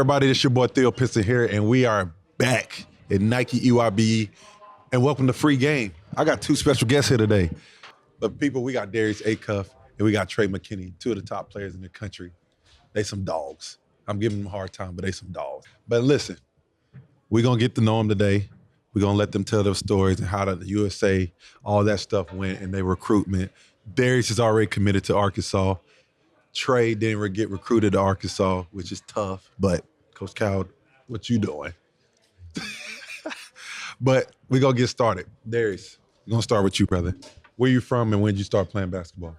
everybody? It's your boy Theo Piston here, and we are back at Nike EYBL. And welcome to Free Game. I got two special guests here today. But people, we got Darius, Acuff, and we got Trey, McKenney, two of the top players in the country. They some dogs. I'm giving them a hard time, but they some dogs. But listen, we're going to get to know them today. We're going to let them tell their stories and how the USA, all that stuff went and their recruitment. Darius is already committed to Arkansas. Trey didn't get recruited to Arkansas, which is tough. But, Coach Cal, what you doing? But we're going to get started. Darius, we're going to start with you, brother. Where you from and when did you start playing basketball?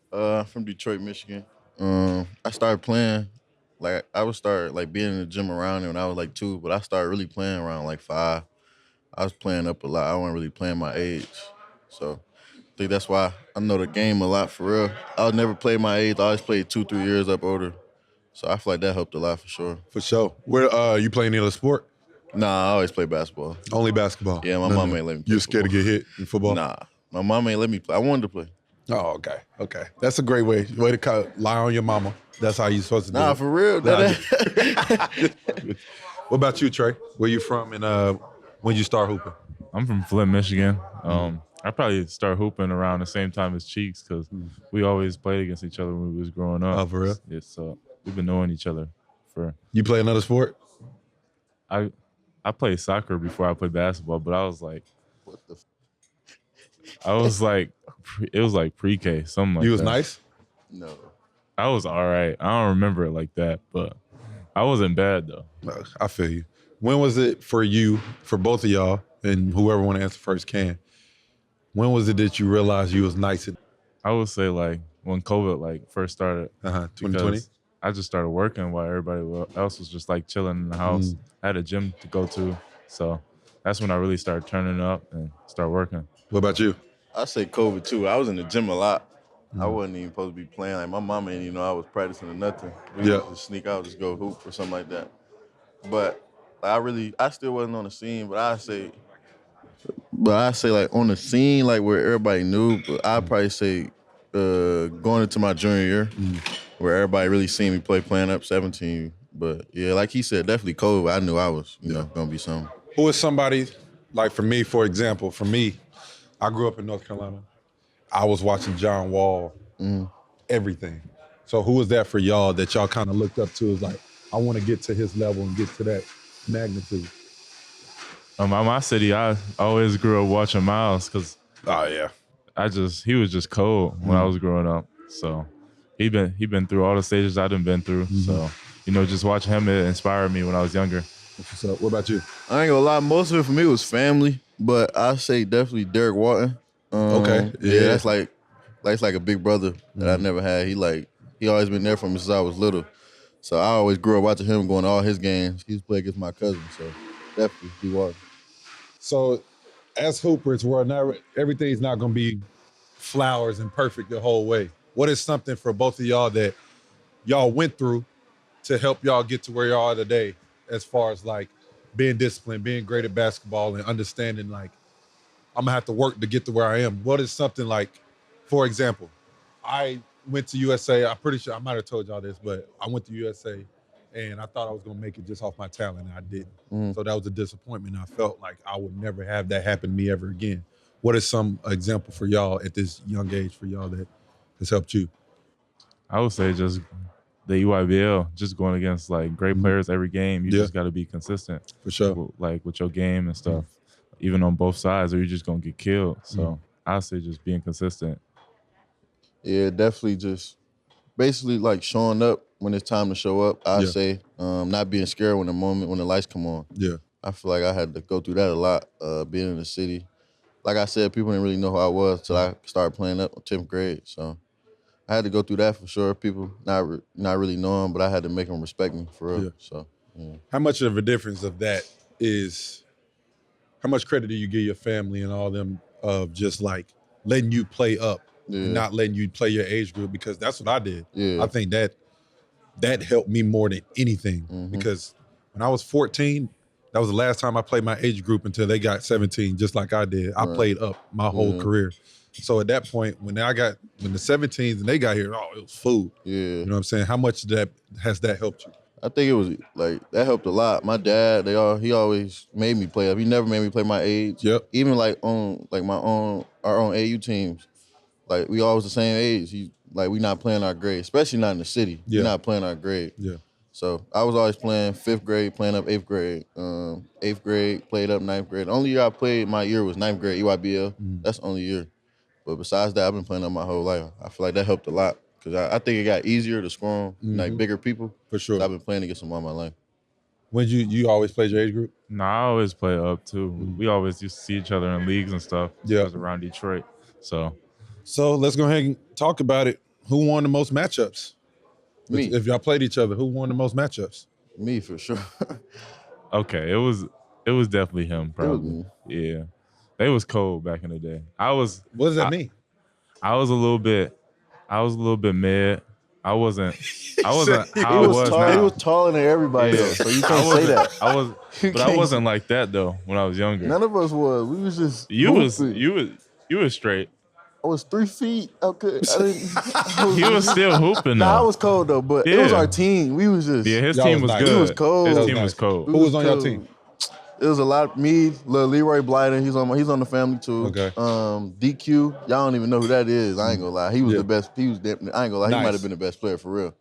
From Detroit, Michigan. I started playing, I would start being in the gym around it when I was 2, but I started really playing around 5. I was playing up a lot. I wasn't really playing my age. So I think that's why I know the game a lot for real. I would never play my age. I always played 2-3 years up older. So I feel like that helped a lot for sure. For sure. Where you playing any other sport? Nah, I always play basketball. Only basketball? Yeah, my mom ain't let me play You scared football. to get hit in football? Nah, my mom ain't let me play. I wanted to play. Oh, okay. Okay. That's a great way to lie on your mama. That's how you're supposed to do it. Nah, for real. What about you, Trey? Where you from and when you start hooping? I'm from Flint, Michigan. I probably started hooping around the same time as Cheeks because we always played against each other when we was growing up. Oh, for real? Yeah, so we've been knowing each other for. You play another sport? I played soccer before I played basketball, but I was like, What the it was like pre-K, something like that. You was nice? No. I was all right. I don't remember it like that, but I wasn't bad though. I feel you. When was it for you, for both of y'all, and whoever want to answer first can, when was it that you realized you was nice? I would say when COVID first started. 2020? I just started working while everybody else was just chilling in the house. I had a gym to go to, so that's when I really started turning up and start working. What about you? I say COVID too. I was in the gym a lot. I wasn't even supposed to be playing. My mama didn't even know I was practicing or nothing. We used to sneak out, just go hoop or something like that. But I still wasn't on the scene. But I say on the scene, where everybody knew. But I'd probably say going into my junior year, where everybody really seen me playing up 17. But yeah, like he said, definitely COVID. I knew I was, gonna be something. Who is somebody, for me, for example, I grew up in North Carolina. I was watching John Wall, everything. So who was that for y'all that y'all kind of looked up to as I want to get to his level and get to that magnitude? My city, I always grew up watching Miles because he was just cold when I was growing up. So he been through all the stages I done been through. So, just watching him, it inspired me when I was younger. What's up? What about you? I ain't gonna lie, most of it for me was family, but I say definitely Derek Walton. Okay. Yeah, that's like a big brother that I never had. He always been there for me since I was little. So I always grew up watching him going to all his games. He was playing against my cousin, so definitely he was. So as hoopers, everything's not gonna be flowers and perfect the whole way. What is something for both of y'all that y'all went through to help y'all get to where y'all are today, as far as being disciplined, being great at basketball, and understanding I'm gonna have to work to get to where I am? What is something for example, I went to USA. I'm pretty sure I might have told y'all this, but I went to USA and I thought I was gonna make it just off my talent, and I didn't. So that was a disappointment. I felt like I would never have that happen to me ever again. What is some example for y'all at this young age for y'all that has helped you? I would say just the EYBL, just going against great players every game. You just got to be consistent. For sure. With your game and stuff, even on both sides, or you're just gonna get killed. So I'd say just being consistent. Yeah, definitely just basically showing up when it's time to show up. I'd say not being scared when the lights come on. Yeah. I feel like I had to go through that a lot, being in the city. Like I said, people didn't really know who I was till I started playing up in 10th grade. So I had to go through that for sure. People not really knowing, but I had to make them respect me for real. Yeah. So yeah. How much of a difference of that is, how much credit do you give your family and all them of just letting you play up and not letting you play your age group? Because that's what I did. Yeah. I think that helped me more than anything, because when I was 14, that was the last time I played my age group until they got 17, just like I did. I played up my whole career. So at that point, when the 17s and they got here, it was food. Yeah. You know what I'm saying? How much has that helped you? I think it was like that helped a lot. My dad, he always made me play up. He never made me play my age. Yep. Even like on like our own AU teams, like we always the same age. We not playing our grade, especially not in the city. Yeah. We not playing our grade. Yeah. So I was always playing 5th grade, playing up 8th grade. 8th grade, played up 9th grade. The only year I played my year was 9th grade, EYBL. That's the only year. But besides that, I've been playing up my whole life. I feel like that helped a lot because I think it got easier to score on like bigger people. For sure. So I've been playing against them all my life. When you always played your age group? No, I always play up too. We always used to see each other in leagues and stuff. Yeah. It was around Detroit. So let's go ahead and talk about it. Who won the most matchups? Me. If y'all played each other, who won the most matchups? Me for sure. okay, it was definitely him probably. me. Yeah. They was cold back in the day. What does that mean? I was a little bit mid. I wasn't how He I was tall, now. he was taller than everybody else, so you can't say that. I wasn't like that though when I was younger. None of us was. We was just You was hooping. straight. I was 3 feet. Okay. He was still hooping though. Nah, I was cold though, but it was Yeah. our team. We was just His Y'all team was was nice. good. He was cold. His That was team nice. was cold. Who was on your team? It was a lot. Me, Lil Leroy Blyden. He's on the family too. Okay. DQ. Y'all don't even know who that is. I ain't gonna lie. He was Yeah. the best. I ain't gonna lie. Nice. He might have been the best player for real.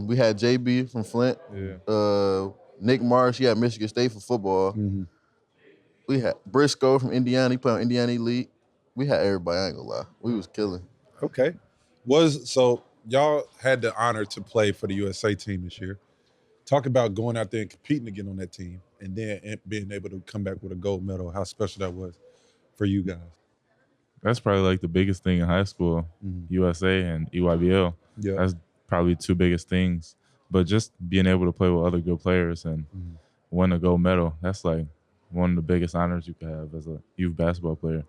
We had JB from Flint. Yeah. Nick Marsh. He had Michigan State for football. We had Briscoe from Indiana. He played on Indiana Elite. We had everybody. I ain't gonna lie. We was killing. Okay. Y'all had the honor to play for the USA team this year. Talk about going out there and competing again on that team and then being able to come back with a gold medal, how special that was for you guys. That's probably like the biggest thing in high school, USA and EYBL. Yeah. That's probably 2 biggest things. But just being able to play with other good players and win a gold medal, that's like one of the biggest honors you could have as a youth basketball player.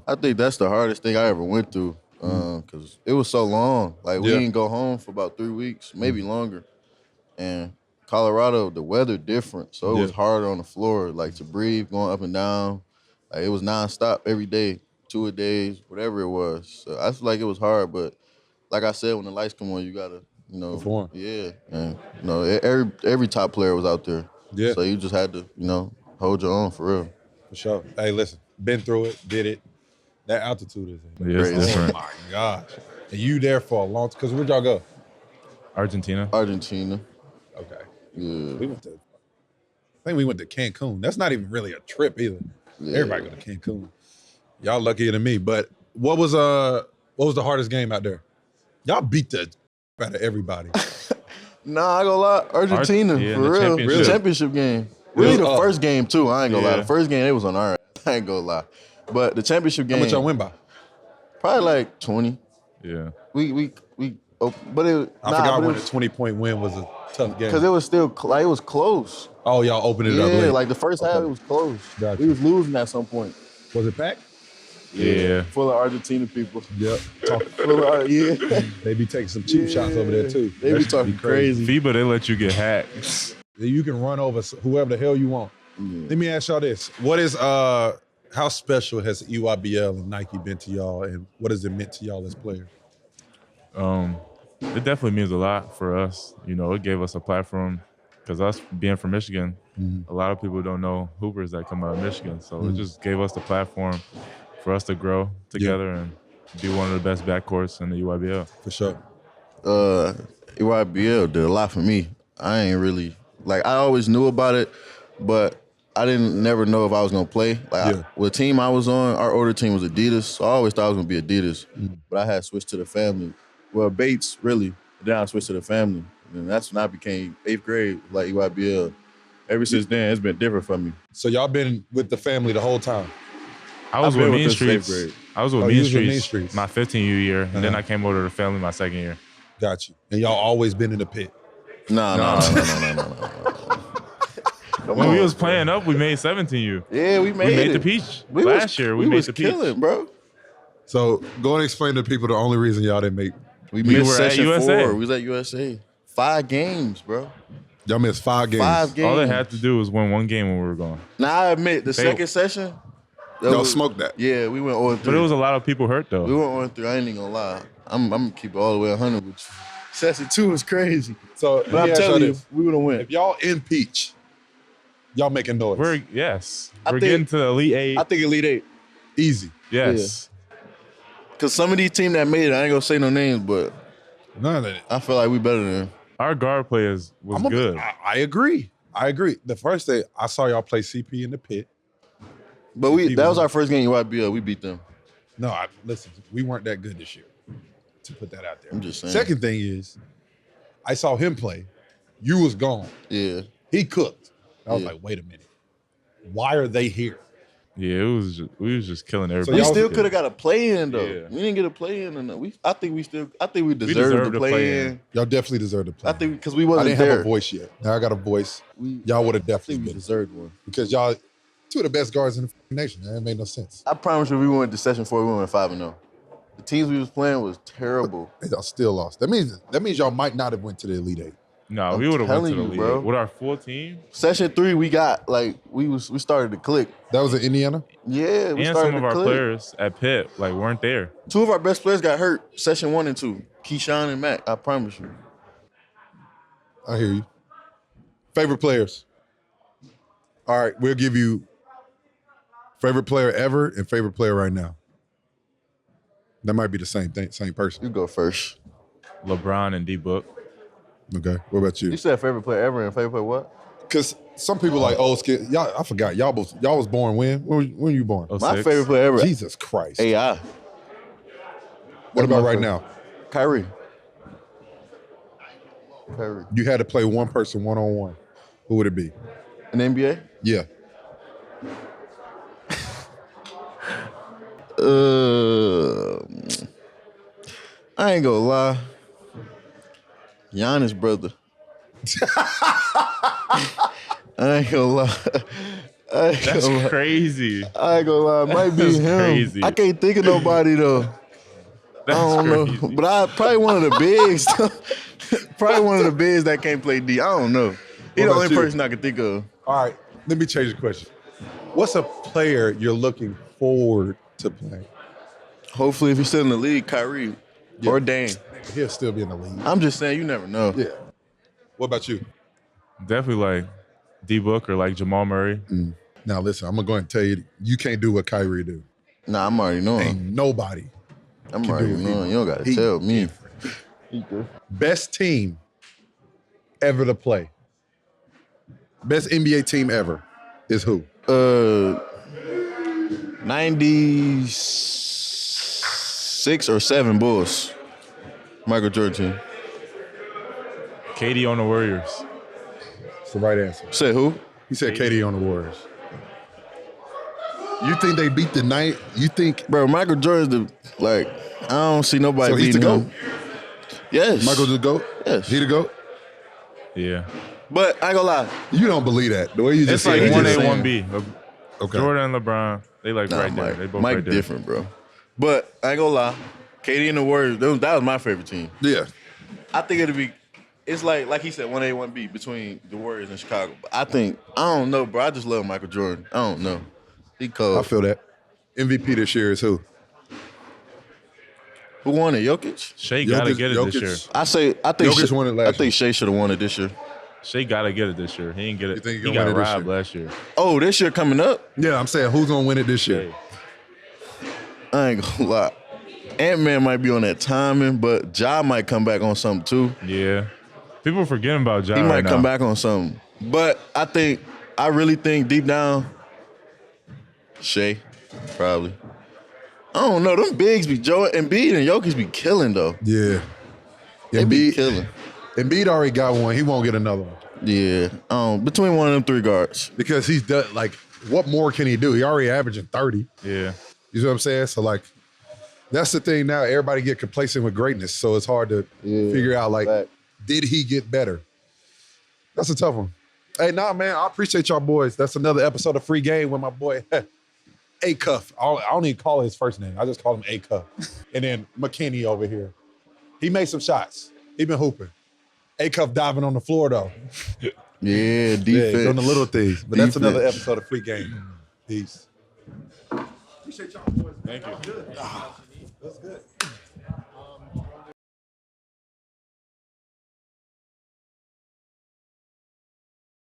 I think that's the hardest thing I ever went through because it was so long. Like, we didn't go home for about 3 weeks, maybe longer. And Colorado, the weather different, so it was hard on the floor, like to breathe, going up and down. Like, it was nonstop every day, 2 a days, whatever it was. So I feel like it was hard, but like I said, when the lights come on, you gotta, perform. Yeah, and every top player was out there. Yeah. So you just had to, hold your own for real. For sure. Hey, listen, been through it, did it. That altitude is Yeah, it's different. Oh my gosh. And you there for a long time. Because where'd y'all go? Argentina. Okay. Yeah. I think we went to Cancun. That's not even really a trip either. Yeah. Everybody go to Cancun. Y'all luckier than me. But what was the hardest game out there? Y'all beat the out of everybody. Nah, I ain't gonna lie. Argentina, yeah, for the real. championship. The championship game. Really, the was up. first game, too. I ain't gonna lie. Yeah. The first game, it was on our ass. I ain't gonna lie. But the championship game, How much y'all win by? probably like 20. Yeah. But it, I forgot when the 20-point win was a tough game. because it was still, it was close. Oh, y'all opened it up Yeah, late. like the first half, it was close. Gotcha. We was losing at some point. Was it packed? Yeah. Full of Argentina people. Yep. Full of, yeah. They be taking some cheap shots over there too. They That be should talking crazy. FIBA, they let you get hacked. You can run over whoever the hell you want. Let me ask y'all this: how special has EYBL and Nike been to y'all, and what has it meant to y'all as players? It definitely means a lot for us. It gave us a platform because us being from Michigan, a lot of people don't know hoopers that come out of Michigan. So it just gave us the platform for us to grow together and be one of the best backcourts in the EYBL. For sure. EYBL did a lot for me. I ain't really, I always knew about it, but I didn't never know if I was gonna play. The team I was on, our older team was Adidas, so I always thought I was gonna be Adidas. But I had switched to the family. Well, Bates really. Then I switched to the family, and that's when I became 8th grade, like EYBL. Ever since then, it's been different for me. So y'all been with the family the whole time? I was I've been with Mean with this eighth Streets. grade. I was with Oh, Mean you was with Streets, Mean Streets. my 15U year, and then I came over to the family my 2nd year. Got you. And y'all always been in the pit. No. When we was playing up, we made 17U. Yeah, we made We made it. the Peach. We Last year, we made was the Peach. killing, bro. So go and explain to people the only reason y'all didn't make. We were missed at session USA. 4. We was at USA. 5 games, bro. Y'all missed 5 games. 5 games. All they had to do was win 1 game when we were gone. Now, I admit, the second session. Y'all smoked that. Yeah, we went 0-3. But it was a lot of people hurt, though. We went 0-3. I ain't even gonna lie. I'm gonna keep it all the way 100 with you. Session 2 was crazy. So But I'm telling you, we would have win. if y'all impeach, y'all making noise. We're getting to the Elite Eight. I think Elite 8. Easy. Yes. Because some of these teams that made it, I ain't going to say no names, but None of it. I feel like we better than them. Our guard players was good. I agree. The first day I saw y'all play CP in the pit. But that was our first game in EYBL. We beat them. No, listen, we weren't that good this year. To put that out there. I'm just saying. Second thing is, I saw him play. You was gone. Yeah. He cooked. I was like, wait a minute. Why are they here? Yeah, we was just killing everybody. We still could have got a play in though. Yeah. We didn't get a play in. I think we deserved to play in. Y'all definitely deserve to play. I think because we I wasn't didn't there. have a voice yet. Now I got a voice. Y'all would have I definitely think we been deserved one. because y'all two of the best guards in the nation. That made no sense. I promise you, we went to session 4. We went 5-0. The teams we was playing was terrible. Y'all still lost. That means y'all might not have went to the Elite Eight. No, we would have went to the telling you, league bro. with our full team Session 3, we got we started to click. That was in Indiana. Yeah, we and started some of to our click. players at Pitt weren't there. 2 of our best players got hurt. Session 1 and 2, Keyshawn and Matt. I promise you. I hear you. Favorite players. All right, we'll give you favorite player ever and favorite player right now. That might be the same thing, same person. You go first. LeBron and D-Book. Okay, what about you? You said favorite player ever and favorite player what? Because some people like old skid. Y'all, I forgot. Y'all was born when? When were you born? My 06. favorite player ever. Jesus Christ. AI. What about my right favorite. now? Kyrie. You had to play one person one-on-one. Who would it be? In the NBA? Yeah. I ain't gonna lie. Giannis' brother. I ain't gonna lie. That's crazy. I ain't gonna lie. It might be That's him. crazy. I can't think of nobody though. That's I don't crazy. know. But probably one of the bigs. Probably one of the bigs that can't play D. I don't know. He's the about only you? person I can think of. All right, let me change the question. What's a player you're looking forward to playing? Hopefully, if he's still in the league, Kyrie or Dame. He'll still be in the league. I'm just saying, you never know. Yeah. What about you? Definitely like D-Book or like Jamal Murray. Now listen, I'm gonna go ahead and tell you, you can't do what Kyrie do. Nah, I'm already knowing. Ain't nobody. I'm can already do it. knowing. You don't gotta He- tell me. Best team ever to play. Best NBA team ever is who? 96 or 7 Bulls. Michael Jordan team. KD on the Warriors. It's the right answer. Say who? He said KD on the Warriors. You think they beat the night? You think Bro, Michael Jordan's I don't see nobody so? He's the beating GOAT. him. Yes. Michael's the GOAT. Yes. He the GOAT. Yeah. But I ain't gonna lie. You don't believe that. The way you just It's like said it. one 1A, saying. 1B. Okay. Jordan and LeBron, they right there. Mike, They both Mike right there. different, bro. But I ain't gonna lie. KD and the Warriors, that was my favorite team. Yeah. I think it's like he said, 1A, 1B between the Warriors and Chicago. But I don't know, bro. I just love Michael Jordan. I don't know. He cold. I feel that. MVP this year is who? Who won it? Jokic? Shea gotta get it this year. I think Jokic won it last I think Shea should have won it this year. Shea gotta get it this year. He didn't get it. You think he He gonna got win it this robbed year? last year. Oh, this year coming up? Yeah, I'm saying who's gonna win it this year? Shea. I ain't gonna lie. Ant-Man might be on that timing, but Ja might come back on something too. Yeah. People forgetting about Ja He right might come now. back on something. But I really think deep down, Shea, probably. I don't know. Them bigs be Embiid and Jokic be killing though. Yeah. They be killing. Embiid already got one. He won't get another one Yeah. Between one of them 3 guards. because he's done. Like, what more can he do? He already averaging 30. Yeah. You know what I'm saying? So like, that's the thing now. Everybody get complacent with greatness, so it's hard to figure out like, Fact. did he get better? That's a tough one. Hey, nah, man, I appreciate y'all boys. That's another episode of Free Game with my boy Acuff. I don't even call his first name. I just call him Acuff. And then McKenney over here. He made some shots. He been hooping. Acuff diving on the floor though. Yeah, Yeah, defense. doing the little things. But that's another Defense. episode of Free Game. Peace. Appreciate y'all boys. Thank you.